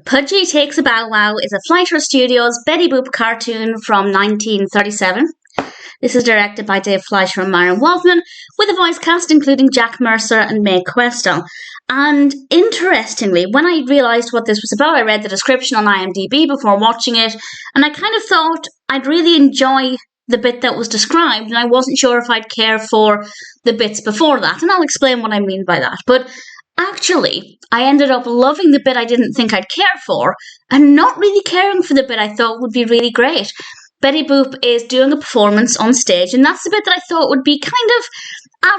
Pudgy Takes a Bow Wow is a Fleischer Studios Betty Boop cartoon from 1937. This is directed by Dave Fleischer and Myron Wolfman, with a voice cast including Jack Mercer and Mae Questel. And interestingly, when I realised what this was about, I read the description on IMDb before watching it, and I kind of thought I'd really enjoy the bit that was described, and I wasn't sure if I'd care for the bits before that, and I'll explain what I mean by that. But actually, I ended up loving the bit I didn't think I'd care for, and not really caring for the bit I thought would be really great. Betty Boop is doing a performance on stage, and that's the bit that I thought would be kind of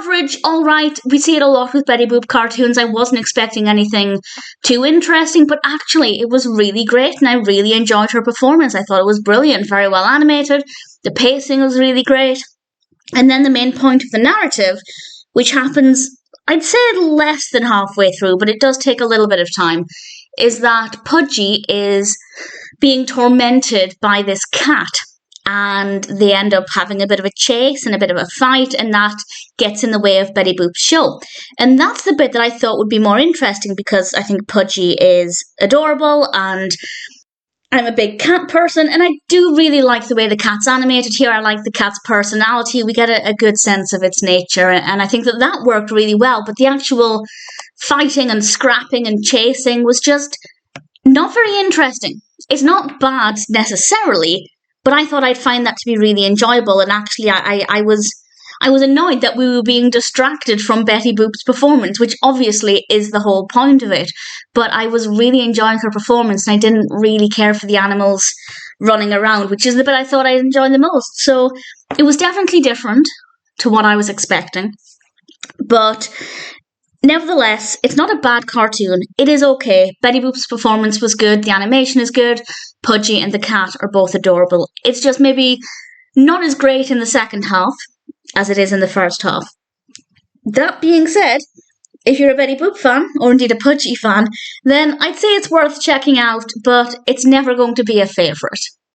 average, alright. We see it a lot with Betty Boop cartoons. I wasn't expecting anything too interesting, but actually it was really great, and I really enjoyed her performance. I thought it was brilliant, very well animated, the pacing was really great. And then the main point of the narrative, which happens, I'd say less than halfway through, but it does take a little bit of time, is that Pudgy is being tormented by this cat, and they end up having a bit of a chase and a bit of a fight, and that gets in the way of Betty Boop's show. And that's the bit that I thought would be more interesting, because I think Pudgy is adorable, and I'm a big cat person, and I do really like the way the cat's animated here. I like the cat's personality. We get a good sense of its nature, and I think that worked really well. But the actual fighting and scrapping and chasing was just not very interesting. It's not bad necessarily, but I thought I'd find that to be really enjoyable, and actually I was annoyed that we were being distracted from Betty Boop's performance, which obviously is the whole point of it. But I was really enjoying her performance, and I didn't really care for the animals running around, which is the bit I thought I'd enjoy the most. So it was definitely different to what I was expecting. But nevertheless, it's not a bad cartoon. It is okay. Betty Boop's performance was good. The animation is good. Pudgy and the cat are both adorable. It's just maybe not as great in the second half as it is in the first half. That being said, if you're a Betty Boop fan, or indeed a Pudgy fan, then I'd say it's worth checking out, but it's never going to be a favourite.